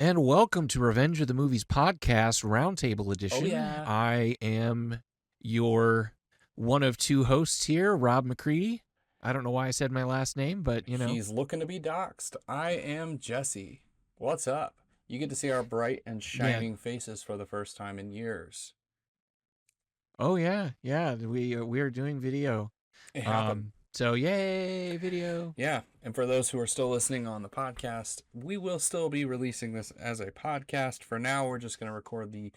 And welcome to Revenge of the Movies podcast, Roundtable Edition. Oh, yeah. I am your one of two hosts here, Rob McCready. I don't know why I said my last name, but you know. He's looking to be doxxed. I am Jesse. What's up? You get to see our bright and shining faces for the first time in years. Oh yeah, we are doing video. It happened. So yay, video. Yeah, and for those who are still listening on the podcast, we will still be releasing this as a podcast. For now, we're just going to record the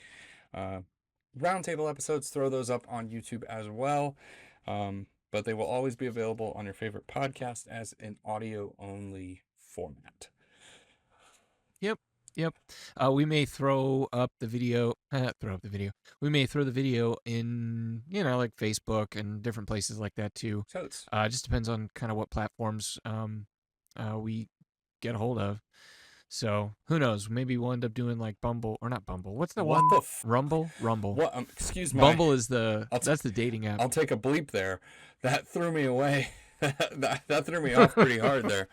roundtable episodes, throw those up on YouTube as well. But they will always be available on your favorite podcast as an audio-only format. Yep. We may throw up the video. We may throw the video in, like Facebook and different places like that too. Totes. It just depends on kind of what platforms we get a hold of. So who knows? Maybe we'll end up doing like Bumble or not Bumble. What's the What one? the Rumble. What? Excuse me. Bumble is that's the dating app. I'll take a bleep there. That threw me away. that threw me off pretty hard there.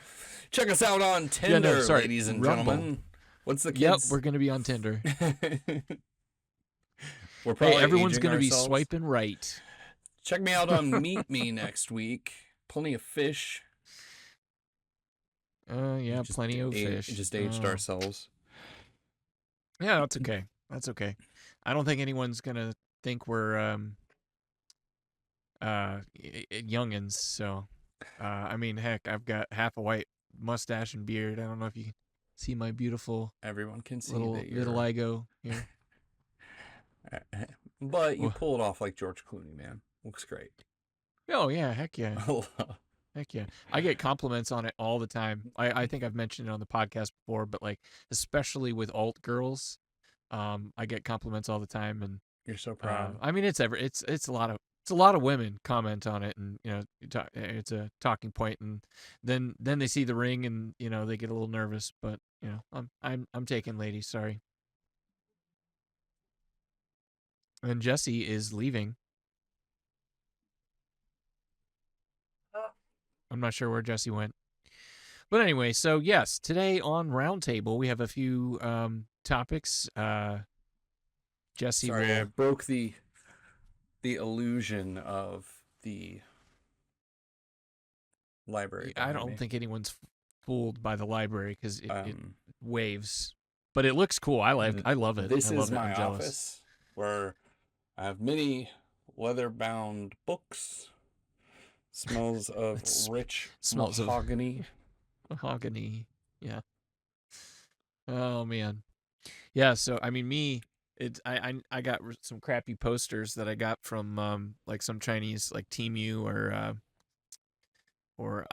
Check us out on Tinder, ladies and gentlemen. What's the kids? Yep, we're gonna be on Tinder. We're probably everyone's gonna be ourselves. swiping right. Check me out on Meet Me next week. Plenty of fish. Plenty of fish. Just aged ourselves. Yeah, that's okay. That's okay. I don't think anyone's gonna think we're youngins. So, I mean, heck, I've got half a white mustache and beard. I don't know if you see my beautiful everyone can see little vitiligo here. But you pull it off like George Clooney, man. Looks great. Oh yeah, heck yeah. Heck yeah. I get compliments on it all the time. I think I've mentioned it on the podcast before, but like especially with alt girls, I get compliments all the time, and you're so proud. I mean, it's a lot of women comment on it, and it's a talking point, and then they see the ring, and they get a little nervous, but I'm taking ladies, sorry. And Jesse is leaving. I'm not sure where Jesse went. But anyway, so yes, today on Roundtable, we have a few topics. Jesse I broke the illusion of the library. I don't think anyone's fooled by the library because it waves. But it looks cool. I love it. This is my office where I have many leather-bound books. Smells of rich mahogany. Mahogany, yeah. Oh man, yeah. So I mean, I got some crappy posters that I got from like some Chinese like Temu or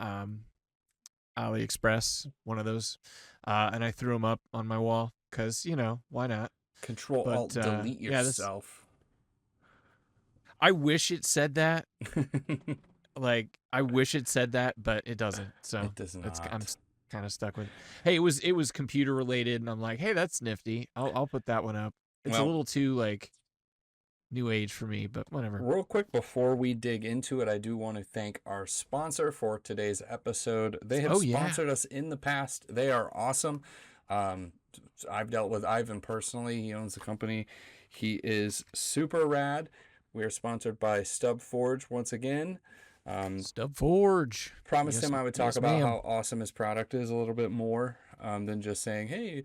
AliExpress, one of those, and I threw them up on my wall because why not? Control-Alt-Delete yourself. I wish it said that. Like I wish it said that, but it doesn't. So it does not. I'm kind of stuck with. Hey, it was computer related, and I'm like, hey, that's nifty. I'll put that one up. It's a little too like new age for me, but whatever. Real quick before we dig into it, I do want to thank our sponsor for today's episode. They have sponsored us in the past. They are awesome. I've dealt with Ivan personally. He owns the company. He is super rad. We are sponsored by Stub Forge once again. Stub Forge. Promised him I would talk about how awesome his product is a little bit more than just saying, hey,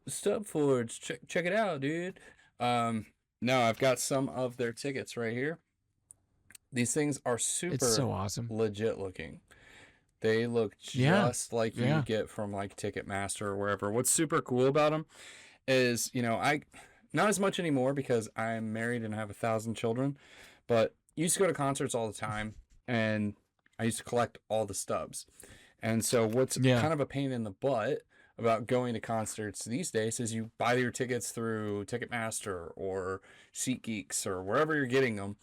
Stub Forge, check it out, dude. No, I've got some of their tickets right here. These things are super so awesome. Legit looking. They look just like you get from like Ticketmaster or wherever. What's super cool about them is, I not as much anymore because I'm married and have 1,000 children, but used to go to concerts all the time. And I used to collect all the stubs. And so what's kind of a pain in the butt about going to concerts these days is you buy your tickets through Ticketmaster or SeatGeeks or wherever you're getting them.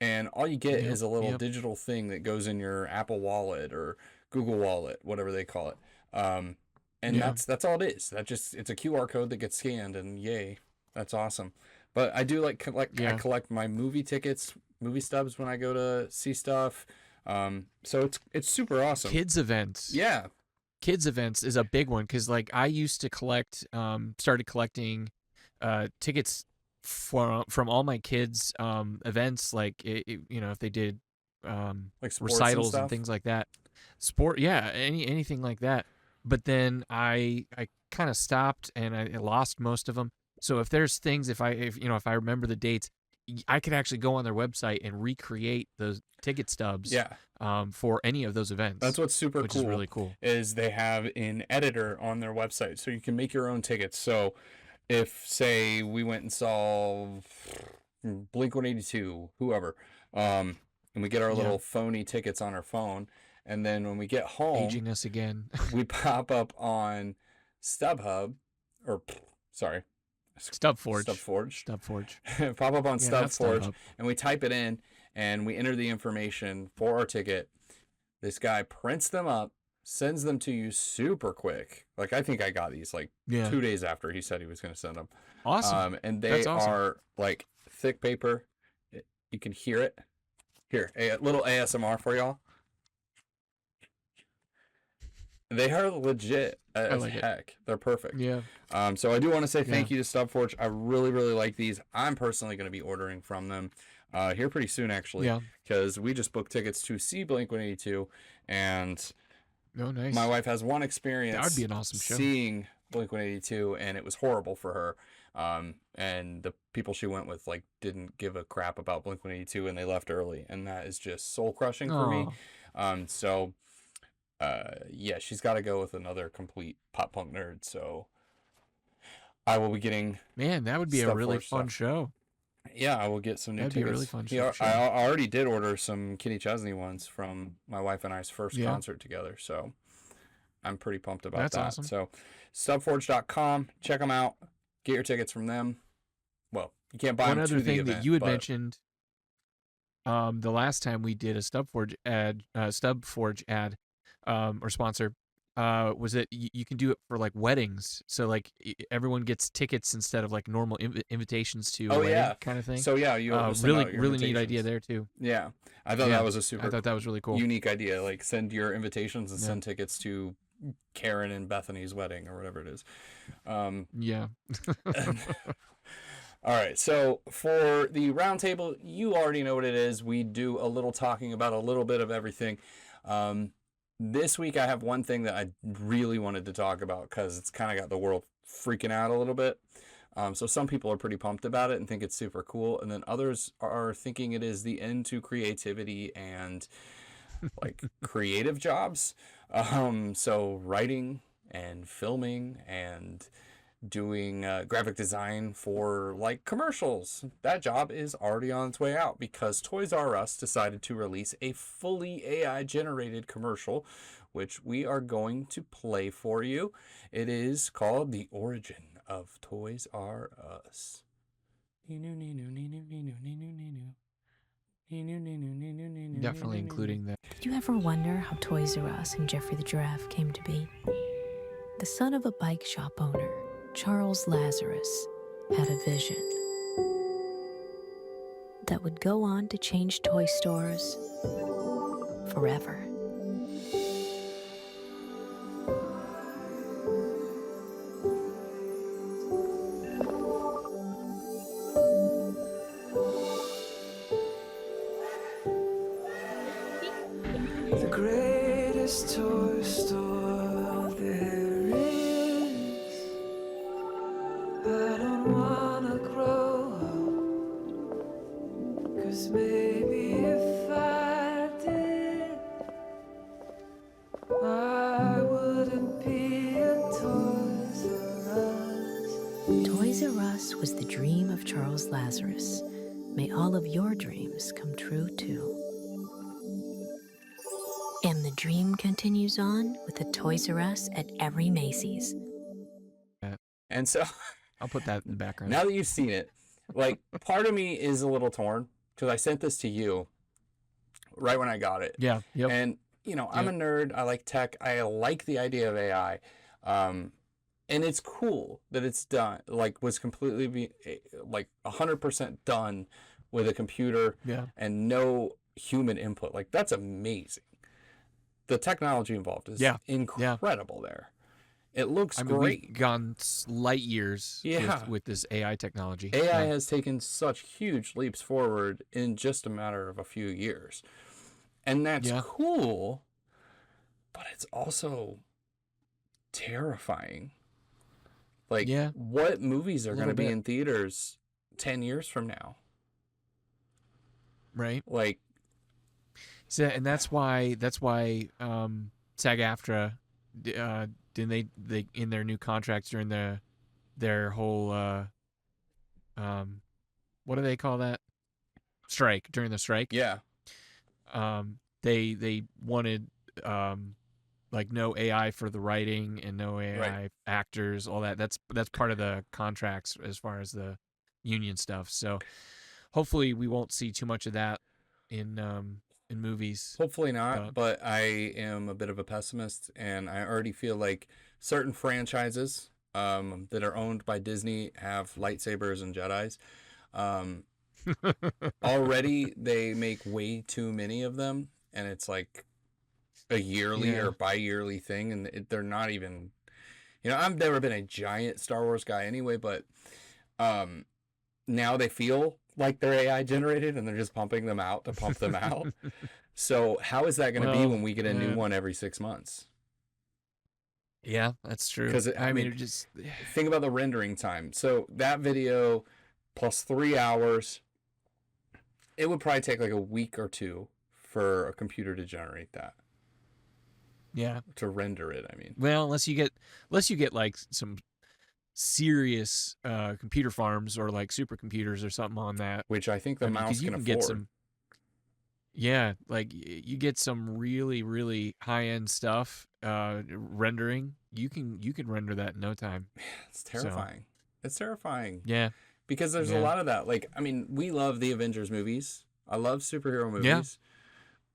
And all you get is a little digital thing that goes in your Apple Wallet or Google Wallet, whatever they call it. And that's all it is. It's a QR code that gets scanned, and yay, that's awesome. But I do like I collect my movie tickets, movie stubs when I go to see stuff. So it's super awesome. Kids events. Yeah. kids events is a big one because like I used to started collecting tickets from all my kids events, like if they did like sports recitals and and stuff. things like that, yeah, anything like that. But then I kind of stopped and I lost most of them. So if there's things, if I remember the dates, I could actually go on their website and recreate those ticket stubs Yeah. for any of those events. That's what's super which cool. Is really cool. Is they have an editor on their website, so you can make your own tickets. So if, say, we went and saw Blink-182, whoever, and we get our little phony tickets on our phone, and then when we get home, aging us again, we pop up on StubHub, or sorry, StubForge. Pop up on StubForge, and we type it in, and we enter the information for our ticket. This guy prints them up, sends them to you super quick. Like, I think I got these like 2 days after he said he was going to send them. Awesome. And they are like thick paper. You can hear it. Here, a little ASMR for y'all. They are legit as heck. They're perfect. Yeah. So I do want to say thank you to StubForge. I really, really like these. I'm personally going to be ordering from them here pretty soon, actually. Yeah. Because we just booked tickets to see Blink-182, and nice. My wife has one experience. That would be an awesome show. Seeing Blink-182, and it was horrible for her. And the people she went with like didn't give a crap about Blink-182, and they left early, and that is just soul crushing for me. So. Yeah, she's got to go with another complete pop punk nerd. So I will be getting. Man, that would be a really fun show. Yeah, I will get some new tickets. That'd be a really fun show. I already did order some Kenny Chesney ones from my wife and I's first concert together. So I'm pretty pumped about that. That's awesome. So StubForge.com, check them out. Get your tickets from them. Well, you can't buy them to the event. One other thing that you had mentioned the last time we did a StubForge ad. Or sponsor, was that you can do it for like weddings. So like everyone gets tickets instead of like normal invitations to a wedding kind of thing. So yeah, you really neat idea there too. Yeah, I thought that was I thought that was really cool, unique idea. Like send your invitations and send tickets to Karen and Bethany's wedding or whatever it is. Yeah. All right, so for the roundtable, you already know what it is. We do a little talking about a little bit of everything. This week I have one thing that I really wanted to talk about because it's kind of got the world freaking out a little bit. So some people are pretty pumped about it and think it's super cool, and then others are thinking it is the end to creativity and like creative jobs. So writing and filming and doing graphic design for like commercials. That job is already on its way out because Toys R Us decided to release a fully AI generated commercial, which we are going to play for you. It is called The Origin of Toys R Us. Definitely including that. Did you ever wonder how Toys R Us and Jeffrey the Giraffe came to be? The son of a bike shop owner, Charles Lazarus, had a vision that would go on to change toy stores forever. The greatest toy store there is. I don't wanna grow up, 'cause maybe if I did, I wouldn't be a Toys R Us. Toys R Us was the dream of Charles Lazarus. May all of your dreams come true too. And the dream continues on with a Toys R Us at every Macy's. And so I'll put that in the background. Now that you've seen it, like part of me is a little torn because I sent this to you right when I got it. Yeah. Yep. And, you know, I'm a nerd. I like tech. I like the idea of AI. And it's cool that it's done, like was completely like 100% done with a computer and no human input. Like that's amazing. the technology involved is incredible there. It looks great. We've gone light years with this AI technology. AI has taken such huge leaps forward in just a matter of a few years. And that's cool, but it's also terrifying. Like, what movies are going to be in theaters 10 years from now? Right. Like, so, and that's why SAG-AFTRA didn't they in their new contracts during their whole what do they call that? Strike, during the strike. Yeah. They wanted like no AI for the writing and no AI actors, all that. That's part of the contracts as far as the union stuff. So hopefully we won't see too much of that in movies. Hopefully not, but I am a bit of a pessimist, and I already feel like certain franchises that are owned by Disney have lightsabers and Jedis. Already they make way too many of them, and it's like a yearly or bi-yearly thing, and they're not even, I've never been a giant Star Wars guy anyway, but now they feel like they're AI generated and they're just pumping them out to pump them out. So how is that going to be when we get a new one every 6 months? Yeah, that's true. Because I mean, just think about the rendering time. So that video plus 3 hours, it would probably take like a week or two for a computer to generate that. Yeah. To render it, I mean. Well, unless you get like some serious computer farms or like supercomputers or something on that, which I think the mouse can afford. Like you get some really, really high-end stuff rendering. You can render that in no time. It's terrifying. It's terrifying. Yeah. Because there's a lot of that. Like, I mean, we love the Avengers movies. I love superhero movies. Yeah.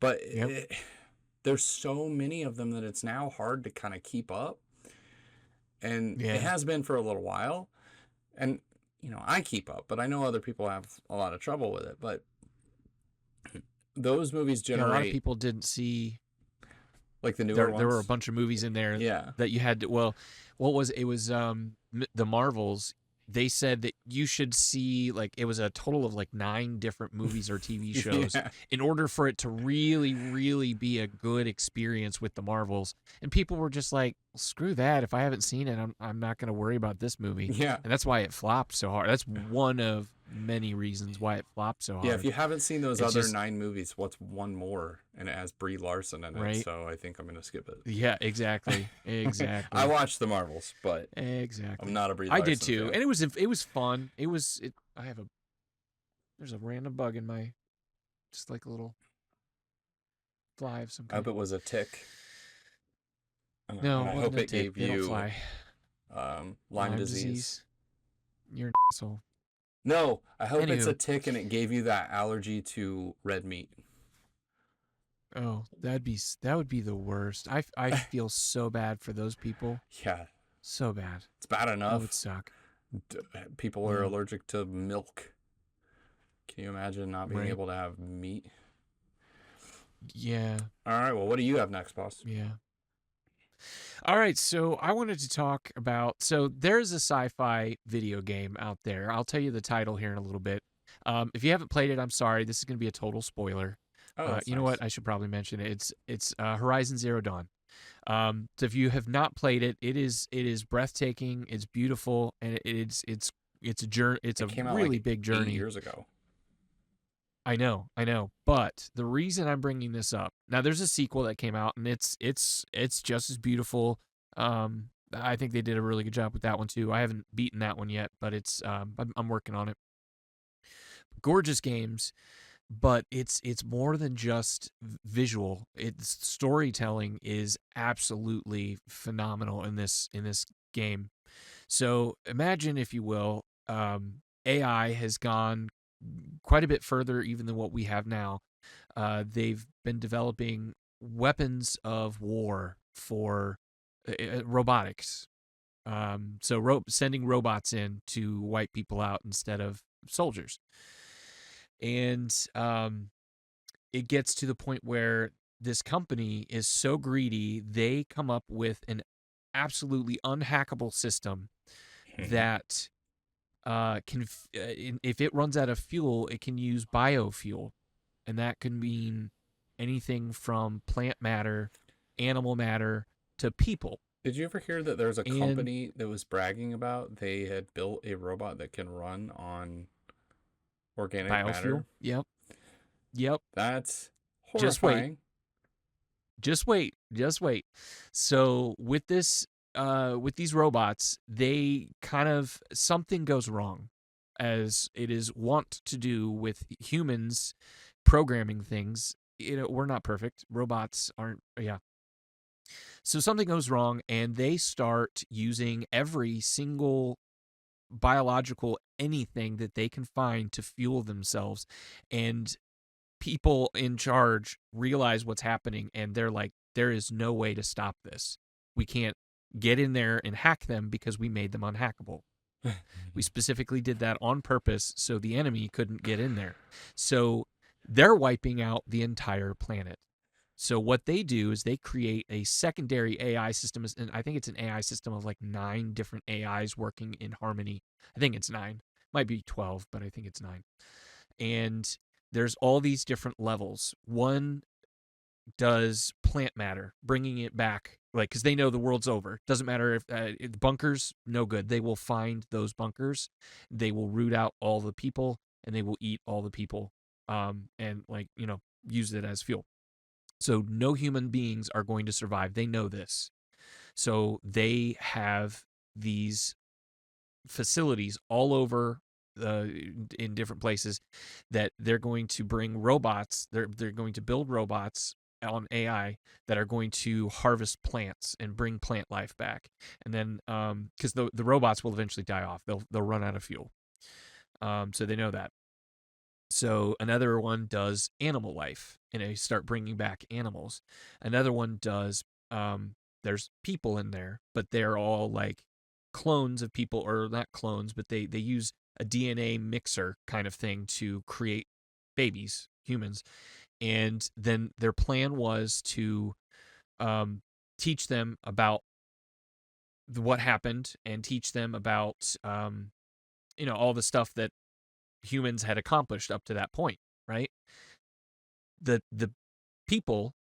But there's so many of them that it's now hard to kind of keep up. And it has been for a little while. And, I keep up, but I know other people have a lot of trouble with it. But those movies generate... a lot of people didn't see... Like the newer ones? There were a bunch of movies in there that you had to... Well, what was it? It was the Marvels. They said that you should see, like, it was a total of like 9 different movies or TV shows in order for it to really, really be a good experience with the Marvels. And people were just like, screw that. If I haven't seen it, I'm not going to worry about this movie. Yeah. And that's why it flopped so hard. That's one of many reasons why it flopped so hard. Yeah, if you haven't seen those other 9 movies, what's one more? And it has Brie Larson in it, so I think I'm going to skip it. Yeah, exactly. Exactly. I watched the Marvels, but I'm not a Brie Larson I did too. fan. And it was fun. There's a random bug in my, just like a little fly of some kind. I hope it was a tick. No, I hope it gave you Lyme disease. You're an asshole. No, I hope it's a tick and it gave you that allergy to red meat. Oh, that would be the worst. I feel so bad for those people. Yeah. So bad. It's bad enough. It would suck. People are allergic to milk. Can you imagine not being able to have meat? Yeah. All right, well, what do you have next, boss? Yeah. All right, so I wanted to talk about... So there's a sci-fi video game out there. I'll tell you the title here in a little bit. If you haven't played it, I'm sorry. This is going to be a total spoiler. Oh, you know what? I should probably mention it. It's Horizon Zero Dawn. So if you have not played it, it is breathtaking. It's beautiful, and it's a journey. It's a really big journey. 8 years ago. I know. But the reason I'm bringing this up now, there's a sequel that came out, and it's just as beautiful. I think they did a really good job with that one too. I haven't beaten that one yet, but I'm working on it. Gorgeous games, but it's more than just visual. Its storytelling is absolutely phenomenal in this game. So imagine, if you will, AI has gone quite a bit further even than what we have now. They've been developing weapons of war for robotics. So sending robots in to wipe people out instead of soldiers. And it gets to the point where this company is so greedy, they come up with an absolutely unhackable system that if it runs out of fuel, it can use biofuel, and that can mean anything from plant matter, animal matter, to people. Did you ever hear that there's a company that was bragging about they had built a robot that can run on organic matter? Yep. That's horrifying. Just wait. So with this, with these robots, they kind of, something goes wrong, as it is wont to do with humans programming things. We're not perfect. Robots aren't. Yeah. So something goes wrong, and they start using every single biological anything that they can find to fuel themselves. And people in charge realize what's happening, and they're like, there is no way to stop this. We can't get in there and hack them because we made them unhackable. We specifically did that on purpose so the enemy couldn't get in there. So they're wiping out the entire planet. So what they do is they create a secondary AI system, and I think it's an AI system of like 9 different AIs working in harmony. I think it's 9. Might be 12, but I think it's 9. And there's all these different levels. One does plant matter, bringing it back, like, because they know the world's over. Doesn't matter if bunkers, no good. They will find those bunkers. They will root out all the people, and they will eat all the people, and use it as fuel. So no human beings are going to survive. They know this. So they have these facilities all over in different places that they're going to bring robots. They're going to build robots on AI that are going to harvest plants and bring plant life back. And then because the robots will eventually die off. They'll run out of fuel. So they know that. So another one does animal life, and they start bringing back animals. Another one does, there's people in there, but they're all like clones of people, or not clones, but they use a DNA mixer kind of thing to create babies, humans. And then their plan was to teach them about what happened, and teach them about, all the stuff that humans had accomplished up to that point, right? The people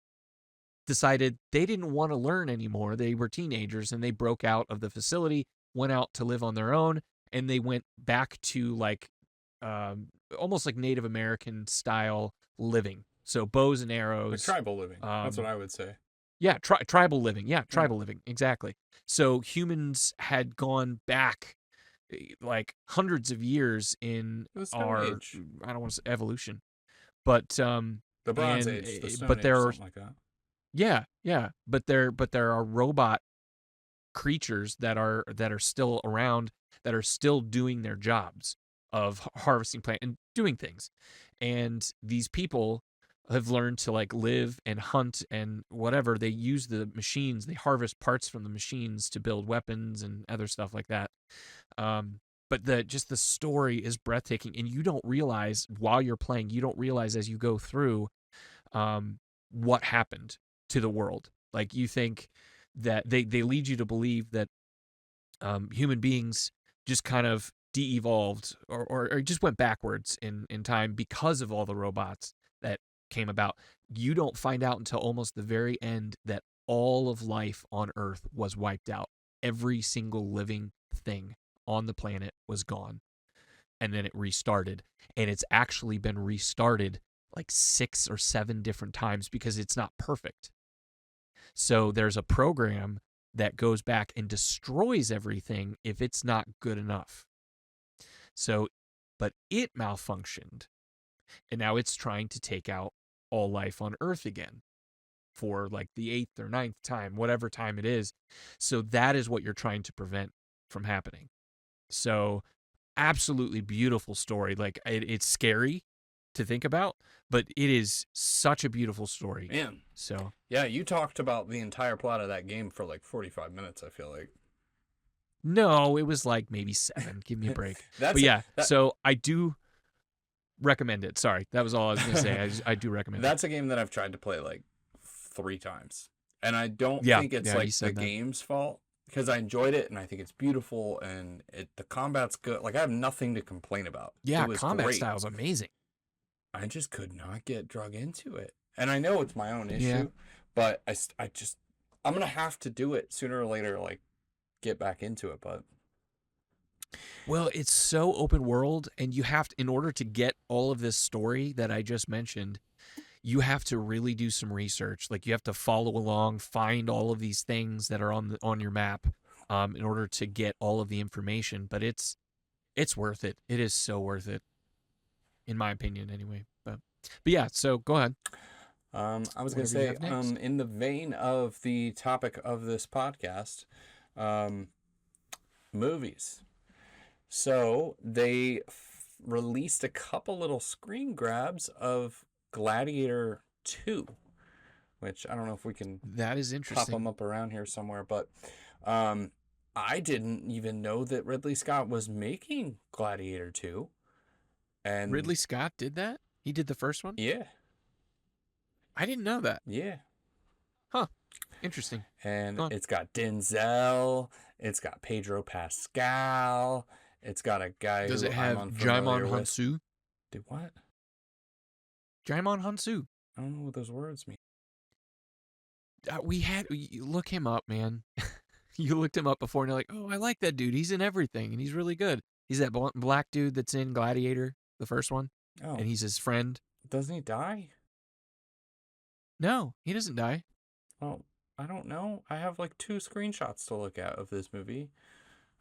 decided they didn't want to learn anymore. They were teenagers, and they broke out of the facility, went out to live on their own, and they went back to like almost like Native American style living. So bows and arrows. Like tribal living. That's what I would say. Yeah, tribal living. Yeah, tribal living. Exactly. So humans had gone back like hundreds of years in our age. I don't want to say evolution, but the Bronze Age, the Stone but Age, there are, something like that. Yeah, but there are robot creatures that are still around, that are still doing their jobs of harvesting plant and doing things. And these people have learned to like live and hunt and whatever. They use the machines, they harvest parts from the machines to build weapons and other stuff like that. But the story is breathtaking, and you don't realize while you're playing, you don't realize as you go through what happened to the world. Like, you think that they lead you to believe that human beings just kind of de-evolved or just went backwards in time because of all the robots that came about. You don't find out until almost the very end that all of life on Earth was wiped out. Every single living thing on the planet was gone, and then it restarted. And it's actually been restarted like 6 or 7 different times because it's not perfect. So there's a program that goes back and destroys everything if it's not good enough. So, but it malfunctioned, and now it's trying to take out all life on Earth again for like the 8th or 9th time, whatever time it is. So that is what you're trying to prevent from happening. So absolutely beautiful story. Like, it's scary to think about, but it is such a beautiful story. Man. So yeah, you talked about the entire plot of that game for like 45 minutes, I feel like. No, it was like maybe 7. Give me a break. So I do recommend it. Sorry, that was all I was going to say. I do recommend it. That's a game that I've tried to play like 3 times. And I don't Yeah, think it's yeah, like you the said that. game's fault, because I enjoyed it and I think it's beautiful and the combat's good. Like, I have nothing to complain about. Yeah, It was combat great. style's amazing. I just could not get drug into it. And I know it's my own issue, Yeah. but I'm going to have to do it sooner or later, like, get back into it. But Well, it's so open world, and you have to, in order to get all of this story that I just mentioned, you have to really do some research. Like, you have to follow along, find all of these things that are on your map, in order to get all of the information. But it's worth it. It is so worth it, in my opinion, anyway. But yeah. So go ahead. I was going to Whatever you say, have next. in the vein of the topic of this podcast, movies. So they released a couple little screen grabs of Gladiator 2, which I don't know if we can That is pop interesting. them up around here somewhere, but I didn't even know that Ridley Scott was making Gladiator 2. And Ridley Scott did that? He did the first one? yeah, I didn't know that. yeah. Huh. Interesting. And Huh. it's got Denzel, it's got Pedro Pascal, it's got a guy Does who it have I'm unfamiliar Jaimon with. Hansu? Dude, what? Jaimon Hansu. I don't know what those words mean. You look him up, man. You looked him up before and you're like, oh, I like that dude. He's in everything and he's really good. He's that black dude that's in Gladiator, the first one, Oh, and he's his friend. doesn't he die? No, he doesn't die. Well, I don't know. I have like 2 screenshots to look at of this movie.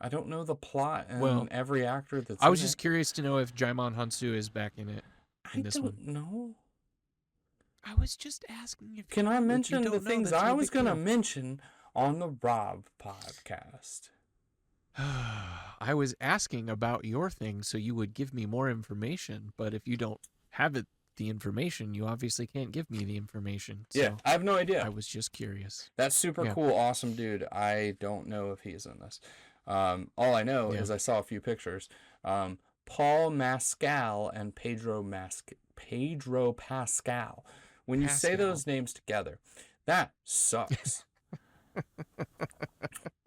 I don't know the plot and Well, every actor that's I was in just it. curious to know if Jaimon Hansu is back in it. I this don't one. know. I was just asking if Can I mention the don't know, things that's I no was big going to deal. mention on the Rob podcast? I was asking about your thing so you would give me more information, but if you don't have the information, you obviously can't give me the information. So Yeah, I have no idea. I was just curious. That's super Yeah. cool, awesome dude. I don't know if he's in this. All I know Yeah. is I saw a few pictures. Paul Mescal and Pedro Pascal. When you say Pascal. those names together, that sucks.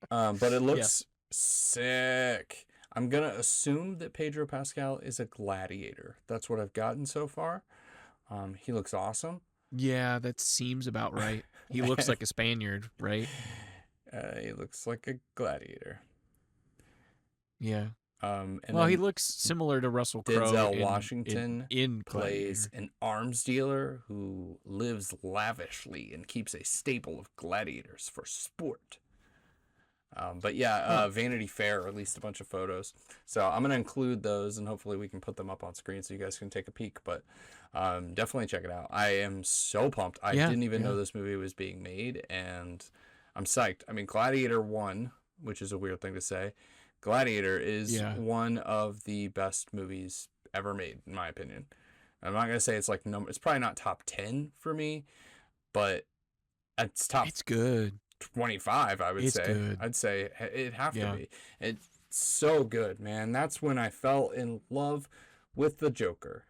But it looks sick. I'm going to assume that Pedro Pascal is a gladiator. That's what I've gotten so far. He looks awesome. Yeah, that seems about right. He looks like a Spaniard, right? He looks like a gladiator. Yeah. And Well, he then looks similar to Russell Crowe. Denzel in Washington in plays Gladiator. an arms dealer who lives lavishly and keeps a stable of gladiators for sport. But yeah, Vanity Fair released a bunch of photos. So I'm going to include those and hopefully we can put them up on screen so you guys can take a peek. But definitely check it out. I am so pumped. I didn't even know this movie was being made and I'm psyched. I mean, Gladiator 1, which is a weird thing to say. Gladiator is one of the best movies ever made, in my opinion. I'm not going to say it's like it's probably not top 10 for me, but it's top. It's good. 25, I would It's say. good. I'd say it'd have Yeah. to be. It's so good, man. That's when I fell in love with the Joker.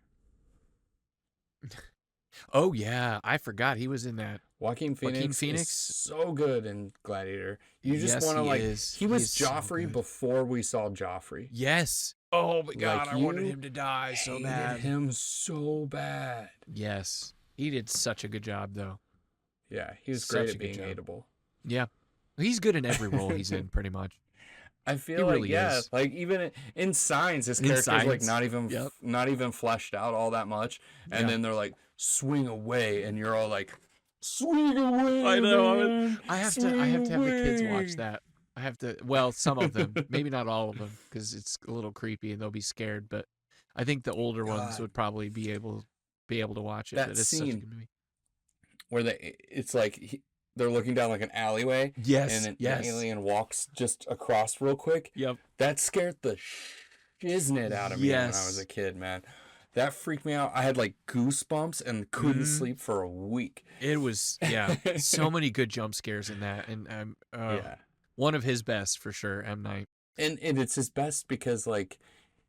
Oh yeah, I forgot he was in that. Joaquin Phoenix is so good in Gladiator. You just Yes, want to he like. is. He He was is so Joffrey good. before we saw Joffrey. Yes. Oh my God, Like, I wanted you him to die so Hated bad. him so bad. Yes, he did such a good job though. Yeah, he was Such great a at good being job. hateable. Yeah, he's good in every role he's in, pretty much. I feel He like really is. like even in Signs, his In character's like Signs, not even fleshed out all that much, and then they're like swing away, and you're all like swing away. I know. man, I have to swing have the kids away." watch that. I have to. Well, some of them, maybe not all of them, because it's a little creepy and they'll be scared. But I think the older ones God. would probably be able to watch it. That but it's such a scene good movie. Where it's like they're looking down like an alleyway, Yes. and yes. an alien walks just across real quick. Yep. That scared the shiznit out of me when I was a kid, man. That freaked me out. I had like goosebumps and couldn't sleep for a week. It was so many good jump scares in that, and Yeah. one of his best for sure. M Night. And it's his best because like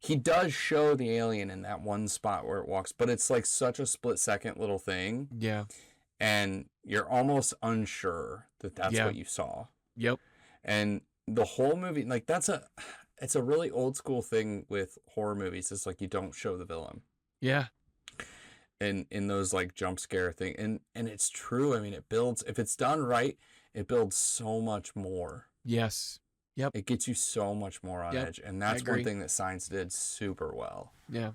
he does show the alien in that one spot where it walks, but it's like such a split second little thing. Yeah. and you're almost unsure that that's Yeah. what you saw. Yep. And the whole movie, like it's a really old school thing with horror movies. It's like you don't show the villain. Yeah. In those like jump scare thing, and it's true. I mean, it builds, if it's done right, it builds so much more. Yes. Yep. It gets you so much more on edge, and that's one thing that Science did super well. Yeah.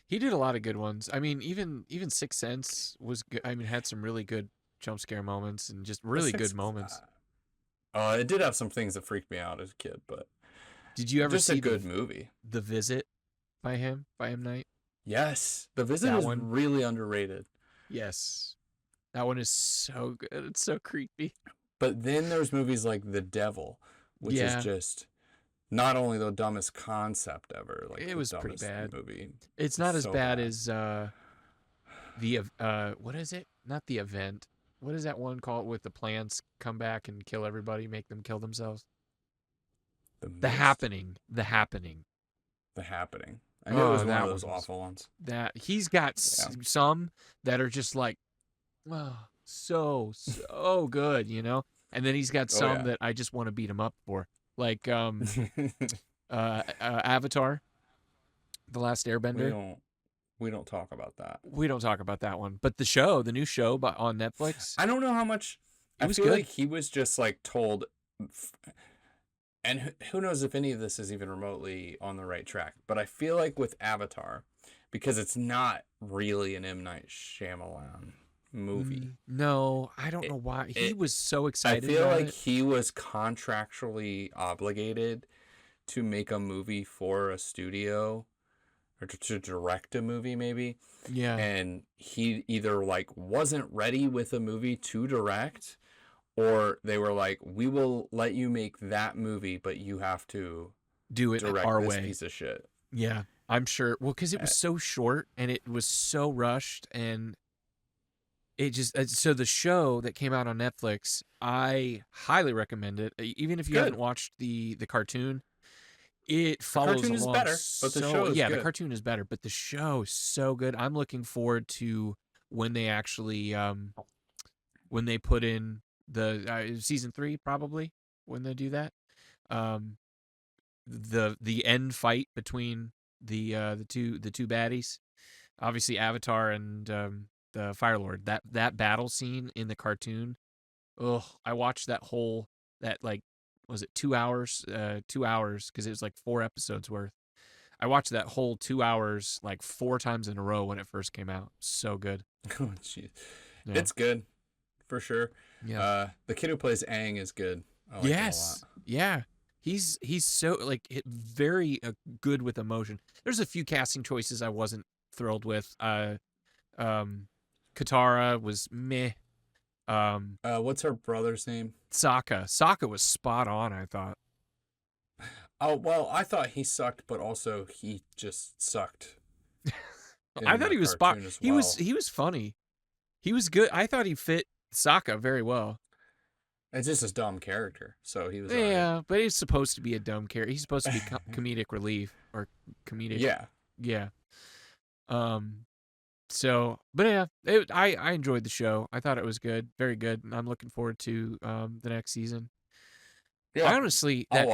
He did a lot of good ones. I mean, even Sixth Sense was good. I mean, had some really good jump scare moments and just really good moments. It did have some things that freaked me out as a kid, but did you ever see a good movie? The Visit by M. Night? Yes, The Visit is really underrated. Yes, that one is so good. It's so creepy. But then there's movies like The Devil, which is just not only the dumbest concept ever. Like it was pretty bad. Movie. It's not as bad as what is it? Not The Event. What is that one called with the plants come back and kill everybody, make them kill themselves? The Happening. The Happening. I know it was one of those awful ones. That he's got some that are just like, oh, so good, you know. And then he's got some that I just want to beat him up for, like Avatar, The Last Airbender. We don't talk about that. We don't talk about that one, but the new show on Netflix. I don't know how much. I feel like he was just like told. And who knows if any of this is even remotely on the right track. But I feel like with Avatar, because it's not really an M. Night Shyamalan movie. No, I don't know why. He was so excited. I feel like he was contractually obligated to make a movie for a studio or to direct a movie maybe. Yeah. And he either like wasn't ready with a movie to direct, or they were like, we will let you make that movie, but you have to do it direct our this way. Piece of shit. Yeah, I'm sure. Well, because it was so short and it was so rushed, and it just so the show that came out on Netflix, I highly recommend it. Even if you haven't watched the cartoon, it follows the cartoon along. Is better, but the show is good. The cartoon is better, but the show is so good. I'm looking forward to when they actually when they put in the season 3, probably when they do that, the end fight between the two baddies, obviously Avatar and the Fire Lord. That battle scene in the cartoon, I watched that like, was it 2 hours? 2 hours, because it was like 4 episodes worth. I watched that whole 2 hours like 4 times in a row when it first came out. So good. Oh jeez, yeah. It's good. For sure. Yeah. The kid who plays Aang is good. I like him a lot. Yeah. He's so like very good with emotion. There's a few casting choices I wasn't thrilled with. Katara was meh. What's her brother's name? Sokka. Sokka was spot on, I thought. Oh, well, I thought he sucked, but also he just sucked. I thought he was spot. He was funny. He was good. I thought he fit Sokka very well. It's just his dumb character, so he was. Yeah, but he's supposed to be a dumb character. He's supposed to be comedic relief or comedic. Yeah. So, but yeah, I enjoyed the show. I thought it was good, very good, and I'm looking forward to the next season. Yeah, I honestly, that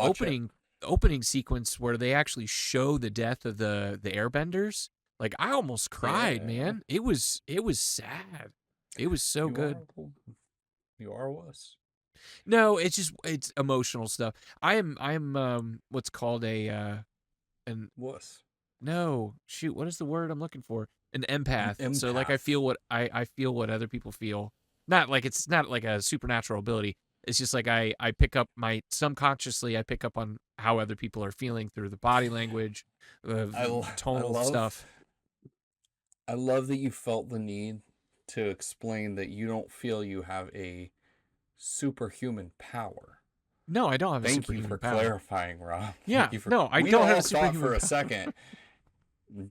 opening sequence where they actually show the death of the airbenders, like I almost cried, man. It was sad. It was so good. You are a wuss. No, it's emotional stuff. I am what's called an wuss. No, shoot, what is the word I'm looking for? An empath. So like I feel what other people feel. It's not like a supernatural ability. It's just like I pick up subconsciously I pick up on how other people are feeling through the body language, tonal stuff. I love that you felt the need to explain that you don't feel you have a superhuman power. No, I don't have a superhuman power. Thank you for clarifying, Rob. Yeah, I don't have a superhuman power. For a second.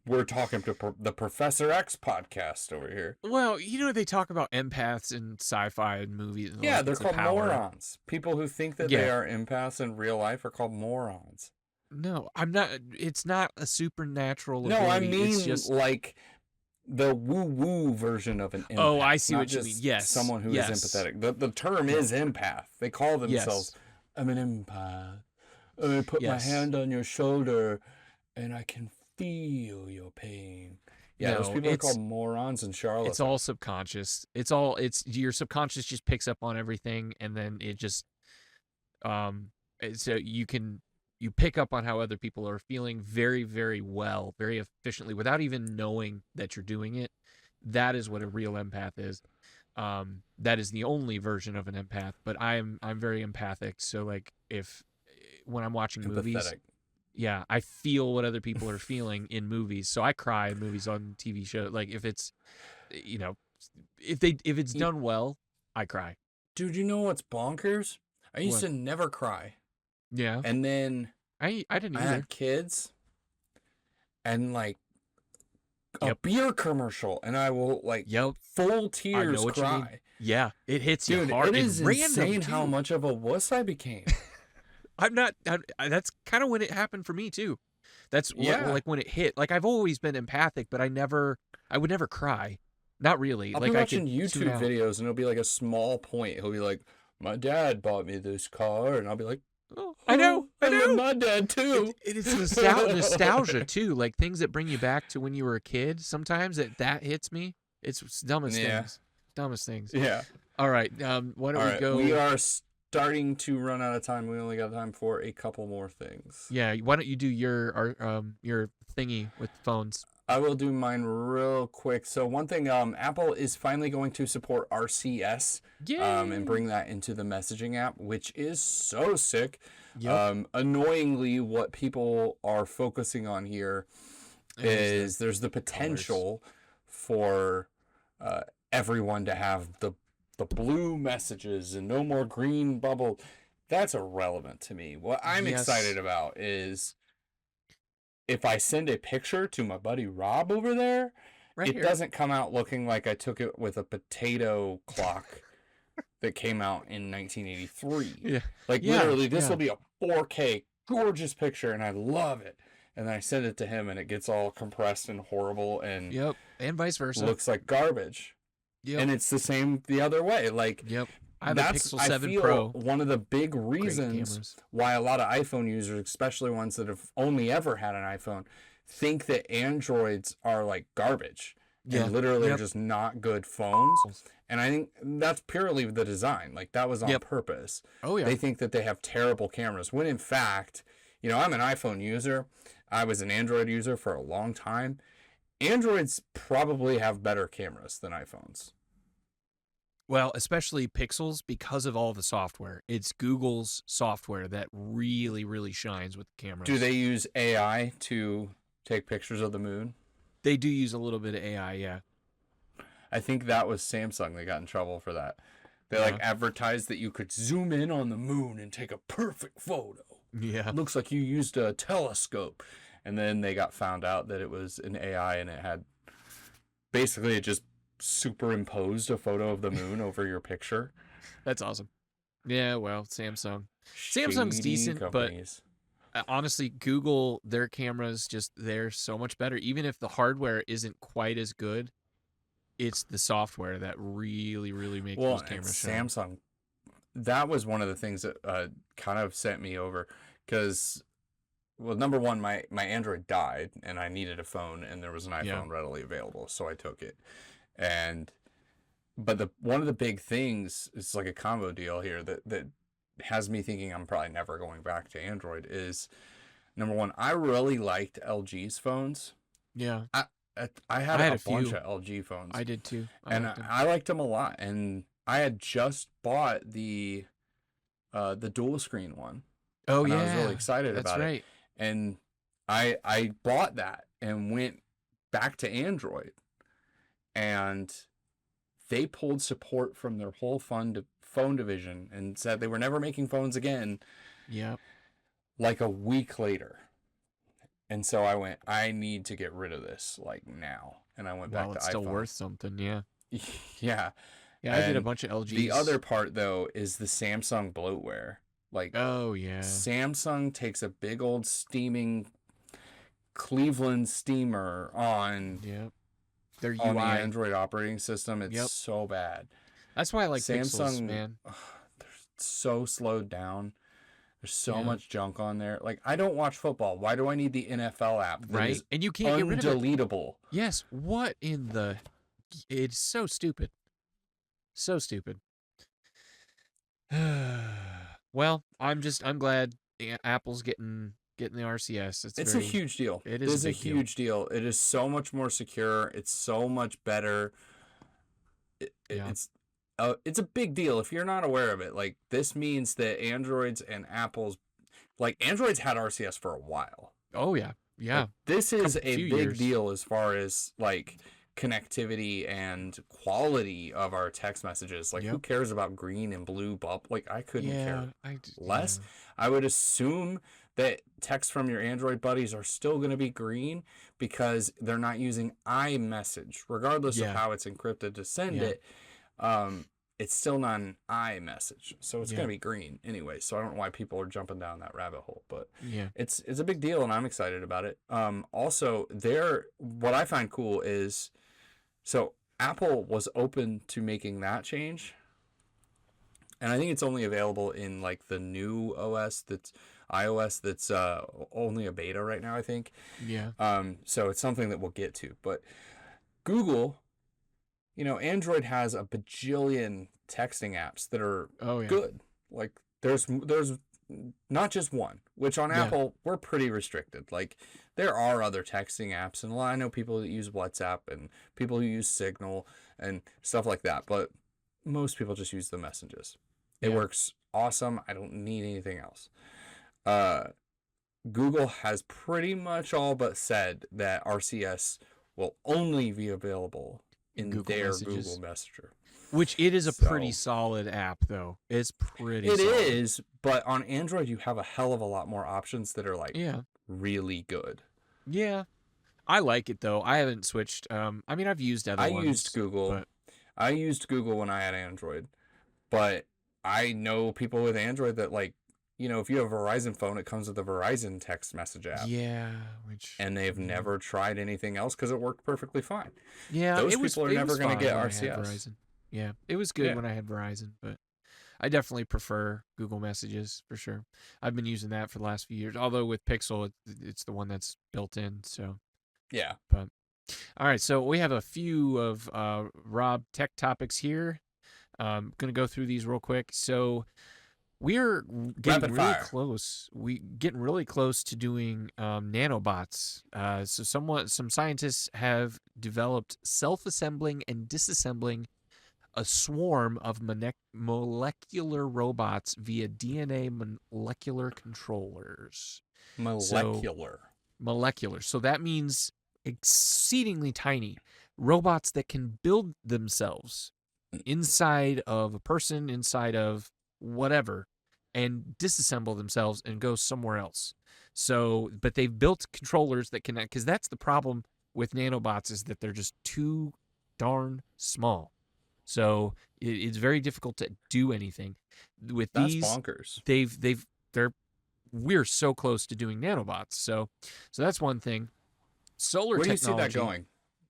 We're talking to the Professor X podcast over here. Well, they talk about empaths in sci-fi and movies. And they're called morons. People who think that they are empaths in real life are called morons. No, I'm not. It's not a supernatural ability. No, I mean, it's just like the woo-woo version of an empath. Oh, I see not what you just mean. Yes. someone who is empathetic. The term is empath. They call themselves, I'm an empath. I put my hand on your shoulder and I can feel your pain. Yeah, those people are called morons and charlatans. It's all subconscious. It's your subconscious just picks up on everything, and then it just so you pick up on how other people are feeling very, very well, very efficiently, without even knowing that you're doing it. That is what a real empath is. That is the only version of an empath. But I'm very empathic. So like when I'm watching movies, yeah, I feel what other people are feeling in movies. So I cry in movies, on TV shows. Like if it's, if it's done well, I cry. Dude, you know what's bonkers? I used to never cry. Yeah. And then I didn't either. I had kids, and like a beer commercial, and I will like full tears cry. Yeah, it hits you Dude, hard. It is insane how much of a wuss I became. That's kind of when it happened for me too. That's like when it hit. Like I've always been empathic, but I would never cry. Not really. I'll be watching YouTube videos, and it'll be like a small point. He'll be like, "My dad bought me this car," and I'll be like, "Oh, I know. My dad too." It's nostalgia too. Like things that bring you back to when you were a kid. Sometimes that hits me. It's dumbest things. Dumbest things. Yeah. All right. Why don't we go? We are starting to run out of time. We only got time for a couple more things. Yeah. Why don't you do your thingy with phones? I will do mine real quick. So one thing, Apple is finally going to support RCS and bring that into the messaging app, which is so sick. Yep. Annoyingly, what people are focusing on here is there's the potential for everyone to have the blue messages and no more green bubble. That's irrelevant to me. What I'm excited about is if I send a picture to my buddy Rob over there, it doesn't come out looking like I took it with a potato clock that came out in 1983. Yeah. Like literally, this will be a 4K gorgeous picture, and I love it. And then I send it to him, and it gets all compressed and horrible, and and vice versa. Looks like garbage. Yep. And it's the same the other way. Like I have a Pixel 7 Pro. One of the big reasons why a lot of iPhone users, especially ones that have only ever had an iPhone, think that Androids are like garbage and literally are just not good phones. And I think that's purely the design. Like that was on purpose. Oh yeah. They think that they have terrible cameras when in fact, I'm an iPhone user. I was an Android user for a long time. Androids probably have better cameras than iPhones. Well, especially Pixels because of all the software. It's Google's software that really, really shines with the cameras. Do they use AI to take pictures of the moon? They do use a little bit of AI, yeah. I think that was Samsung that got in trouble for that. They advertised that you could zoom in on the moon and take a perfect photo. Yeah. It looks like you used a telescope. And then they got found out that it was an AI and it had basically it just superimposed a photo of the moon over your picture. That's awesome. Yeah, well, Samsung's decent, companies. But honestly, Google, their cameras they're so much better. Even if the hardware isn't quite as good, it's the software that really, really makes those cameras shine. Samsung, that was one of the things that kind of sent me over because, well, number one, my Android died and I needed a phone and there was an iPhone readily available, so I took it. But one of the big things is like a combo deal here that has me thinking I'm probably never going back to Android is, number one, I really liked LG's phones. Yeah. I had a bunch of LG phones. I did too. I liked them a lot. And I had just bought the dual screen one. Oh, yeah. I was really excited about it. And I bought that and went back to Android. And they pulled support from their whole phone division and said they were never making phones again. Yeah. Like a week later. And so I went, I need to get rid of this like now. And I went back to iPhone. It's still worth something, yeah. Yeah. Yeah, I did a bunch of LGs. The other part though is the Samsung bloatware. Like, oh yeah. Samsung takes a big old steaming Cleveland steamer on Their UI on the Android operating system, it's so bad. That's why I like Samsung, Pixels, man. They're so slowed down. There's so much junk on there. Like, I don't watch football. Why do I need the NFL app? That And you can't get rid of it. Undeletable. Yes. What in the? It's so stupid. So stupid. Well, I'm glad Apple's getting the RCS. It's a huge deal. It is a huge deal. It is so much more secure. It's so much better. It's a big deal if you're not aware of it. Like, this means that Androids and Apple's, like, Androids had RCS for a while. Oh yeah. Like, this is a big deal as far as like connectivity and quality of our text messages. Like, who cares about green and blue bubble? Like, I couldn't care less. I would assume that texts from your Android buddies are still going to be green because they're not using iMessage, regardless of how it's encrypted to send it. It's still not an iMessage, so it's going to be green anyway. So I don't know why people are jumping down that rabbit hole, but it's a big deal, and I'm excited about it. Also, what I find cool is, so Apple was open to making that change, and I think it's only available in like the new OS that's iOS that's only a beta right now, I think. So it's something that we'll get to, but Google. You know, Android has a bajillion texting apps that are good. Like, there's not just one, which on Apple, we're pretty restricted. Like, there are other texting apps, and I know people that use WhatsApp and people who use Signal and stuff like that, but most people just use the messages. It works awesome. I don't need anything else. Google has pretty much all but said that RCS will only be available in Google Messenger. Which it is a pretty solid app, though. It's pretty solid. It is, but on Android, you have a hell of a lot more options that are, like, really good. Yeah. I like it, though. I haven't switched. I mean, I've used other ones. I used Google when I had Android, but I know people with Android that, like, you know, if you have a Verizon phone, it comes with a Verizon text message app. Yeah. And they've never tried anything else because it worked perfectly fine. Yeah. Those people are never going to get RCS. Yeah. It was good when I had Verizon, but I definitely prefer Google Messages for sure. I've been using that for the last few years, although with Pixel, it's the one that's built in. So, yeah. But all right. So we have a few of Rob tech topics here. I'm going to go through these real quick. So, we're getting really close. Getting really close to doing nanobots. So some scientists have developed self-assembling and disassembling a swarm of molecular robots via DNA molecular controllers. Molecular. So that means exceedingly tiny robots that can build themselves inside of a person, inside of whatever, and disassemble themselves and go somewhere else. So, but they've built controllers that connect, because that's the problem with nanobots, is that they're just too darn small. So it's very difficult to do anything with these. That's bonkers. We're so close to doing nanobots. So that's one thing. Solar technology. Where do you see that going?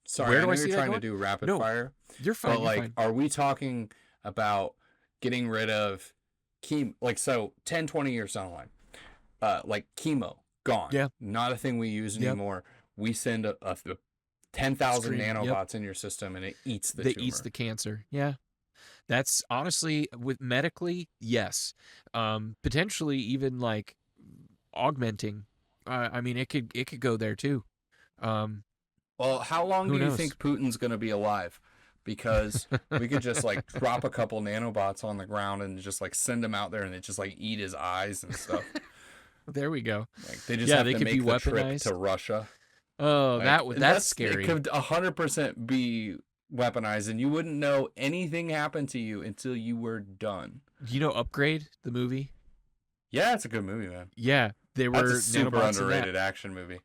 Sorry, I know you're trying to do rapid fire. You're fine. But like, are we talking about getting rid of chemo, like, so 10, 20 years down the line, like chemo, gone. Yeah. Not a thing we use anymore. We send a 10,000 nanobots in your system and it eats the tumor. It eats the cancer. Yeah. That's honestly, with medically, yes. Potentially even like augmenting. I mean, it could go there too. Well, how long do you think Putin's going to be alive? Because we could just like drop a couple nanobots on the ground and just like send them out there and they just like eat his eyes and stuff. There we go. Like, they just have to make the trip to Russia. Oh, like, that's scary. It could 100% be weaponized, and you wouldn't know anything happened to you until you were done. Do you know Upgrade, the movie? Yeah, it's a good movie, man. Yeah, that's a super underrated action movie.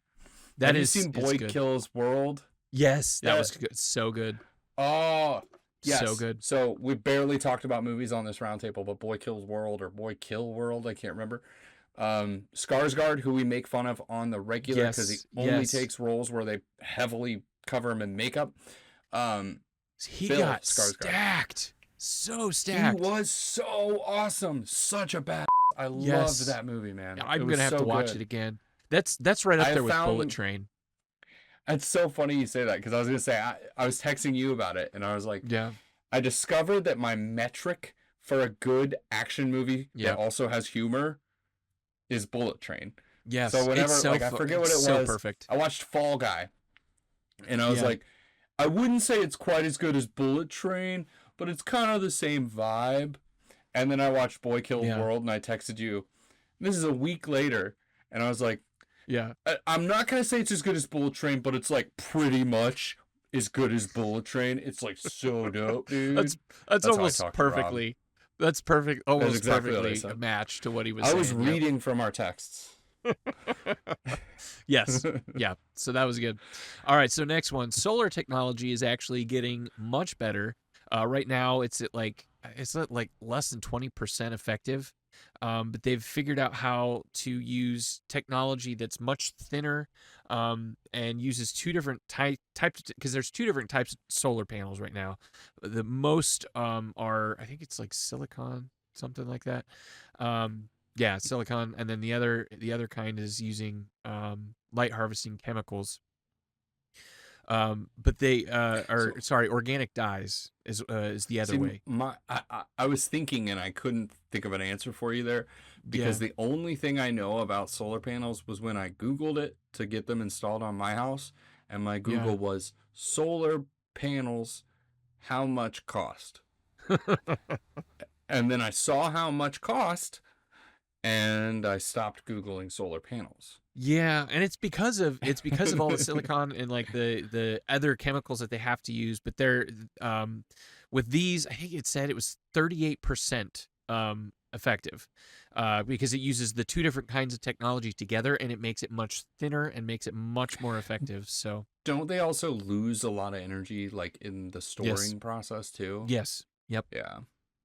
Have you seen Boy Kills World? Yes, that was good. So good. Oh, yes. So good. So we barely talked about movies on this roundtable, but Boy Kills World or Boy Kill World, I can't remember. Skarsgård, who we make fun of on the regular because he only takes roles where they heavily cover him in makeup. He Bill got Skarsgård. stacked. So stacked. He was so awesome. Such a bad. I loved that movie, man. I'm gonna have to watch it again. That's right up there with Bullet Train. It's so funny you say that because I was gonna say I was texting you about it and I was like, yeah. I discovered that my metric for a good action movie that also has humor is Bullet Train. Yes. So whenever I forget what it was, so perfect. I watched Fall Guy, and I was like, I wouldn't say it's quite as good as Bullet Train, but it's kind of the same vibe. And then I watched Boy Killed World, and I texted you. This is a week later, and I was like, I'm not gonna say it's as good as Bullet Train, but it's like pretty much as good as Bullet Train. It's like so dope, dude. That's almost perfectly. That's perfect. Almost exactly perfectly a match to what he was saying. I was reading from our texts. Yes. Yeah. So that was good. All right. So next one, solar technology is actually getting much better. Right now, it's at like less than 20% effective. But they've figured out how to use technology that's much thinner and uses two different types, because there's two different types of solar panels right now. The most are, I think it's like silicon, something like that. Yeah, silicon, and then the other kind is using light harvesting chemicals. But they organic dyes is the other way. I was thinking, and I couldn't think of an answer for you there, because the only thing I know about solar panels was when I Googled it to get them installed on my house, and my Google was solar panels, how much cost? And then I saw how much cost, and I stopped Googling solar panels. Yeah, and it's because of all the silicon and like the other chemicals that they have to use. But they're with these, I think it said it was 38% effective because it uses the two different kinds of technology together, and it makes it much thinner and makes it much more effective. So don't they also lose a lot of energy like in the storing process too? Yes. Yep. Yeah.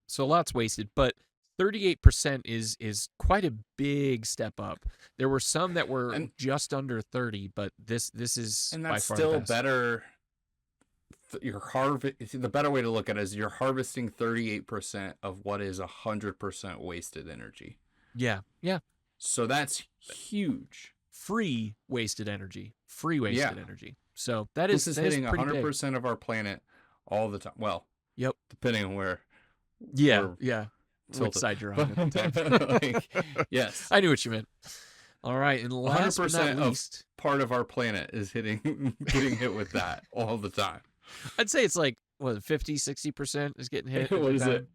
So lots wasted, but 38% is quite a big step up. There were some that were just under 30, but this is and that's by far still the best. Better. The better way to look at it is you're harvesting 38% of what is 100% wasted energy. Yeah, yeah. So that's huge. Free wasted energy. So this is hitting 100% of our planet all the time. Well, depending on where. Yeah. Which side you're on at the time. Yes. I knew what you meant. All right, and last but not least, part of our planet is getting hit with that all the time. I'd say it's like 50-60% is getting hit. What is it?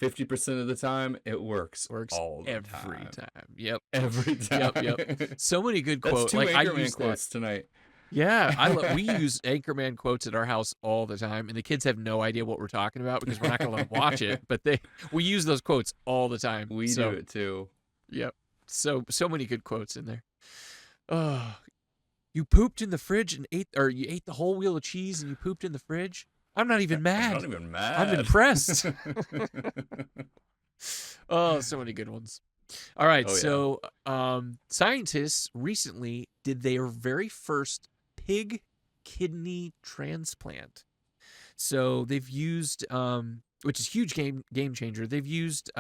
50% of the time it works all the every time. Yep. Every time. Yep. So many good quotes. That's 2 Anchorman quotes tonight. Yeah, we use Anchorman quotes at our house all the time, and the kids have no idea what we're talking about because we're not going to let them watch it. But we use those quotes all the time. We do it too. Yep. So many good quotes in there. Oh, you pooped in the fridge and you ate the whole wheel of cheese and you pooped in the fridge? I'm not even mad. I'm not even mad. I'm impressed. Oh, so many good ones. All right, scientists recently did their very first pig kidney transplant. So they've used, which is a huge game changer. They've used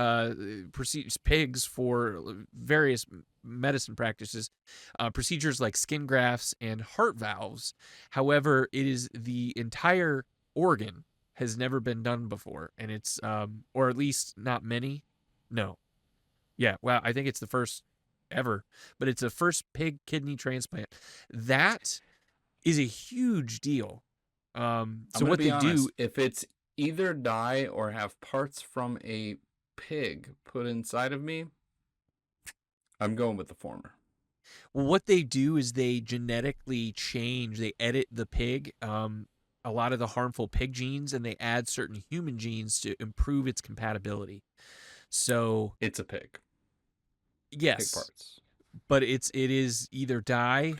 pigs for various medicine practices, procedures like skin grafts and heart valves. However, it is the entire organ has never been done before, and it's or at least not many. No. Yeah, well, I think it's the first ever, but it's the first pig kidney transplant. That is a huge deal. So what they do, if it's either die or have parts from a pig put inside of me, I'm going with the former. Well, what they do is they genetically change, they edit the pig, a lot of the harmful pig genes, and they add certain human genes to improve its compatibility. So it's a pig. Yes, pig parts. But it is either die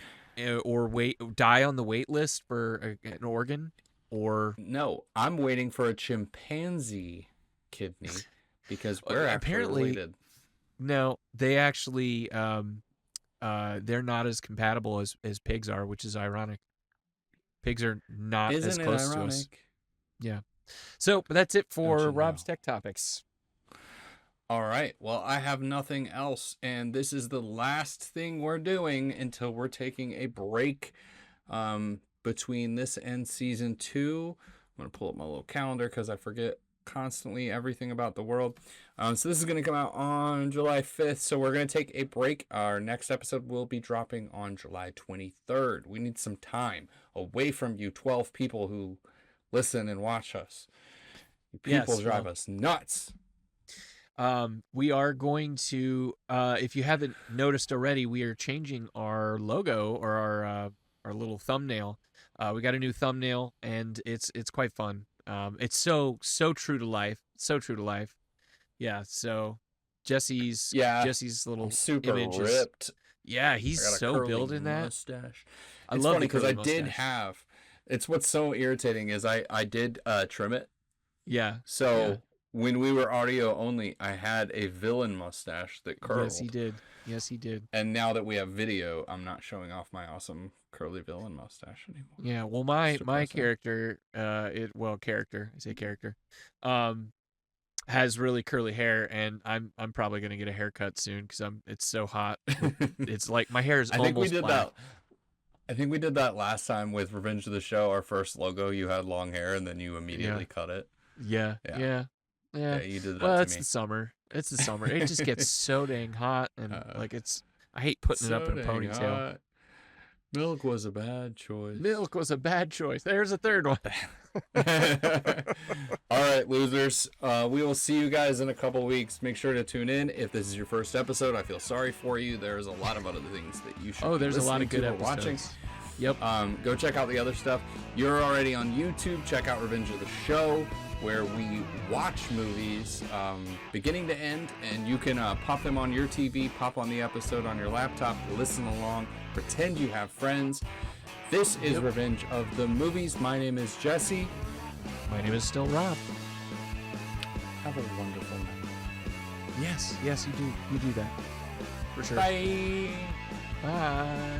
or die on the wait list for an organ, or no. I'm waiting for a chimpanzee kidney because we're apparently related. No, they actually they're not as compatible as pigs are, which is ironic. Pigs are not as Isn't it close to ironic? us. Yeah. So, but that's it for Don't you Rob's know? Tech Topics. All right. Well, I have nothing else, and this is the last thing we're doing until we're taking a break between this and season 2. I'm going to pull up my little calendar because I forget constantly everything about the world. So this is going to come out on July 5th, so we're going to take a break. Our next episode will be dropping on July 23rd. We need some time away from you 12 people who listen and watch us. You people drive us nuts. We are going to, if you haven't noticed already, we are changing our logo or our little thumbnail. We got a new thumbnail, and it's quite fun. It's so true to life, Yeah. So Jesse's little super image ripped. Yeah, he's so built in that mustache. I it's love funny because I did have. It's what's so irritating is I did trim it. Yeah. So when we were audio only, I had a villain mustache that curled. Yes, he did. And now that we have video, I'm not showing off my awesome curly villain mustache anymore. Yeah, well, my character, has really curly hair, and I'm probably gonna get a haircut soon because it's so hot. It's like my hair is almost black. I think we did that last time with Revenge of the Show. Our first logo, you had long hair, and then you immediately cut it. Yeah. You did that. Well, to it's me. the summer. It's the summer. It just gets so dang hot, and I hate putting it up in a ponytail. Hot. Milk was a bad choice. There's a third one. All right, losers. We will see you guys in a couple weeks. Make sure to tune in. If this is your first episode, I feel sorry for you. There's a lot of other things that you should. Oh, there's a lot of good episodes. watching. Yep. Go check out the other stuff. You're already on YouTube. Check out Revenge of the Show, where we watch movies beginning to end, and you can pop them on your TV, pop on the episode on your laptop, listen along, pretend you have friends. This is Revenge of the Movies. My name is Jesse. My name is still Rob. Have a wonderful night. Yes, you do. You do that. For sure. Bye. Bye.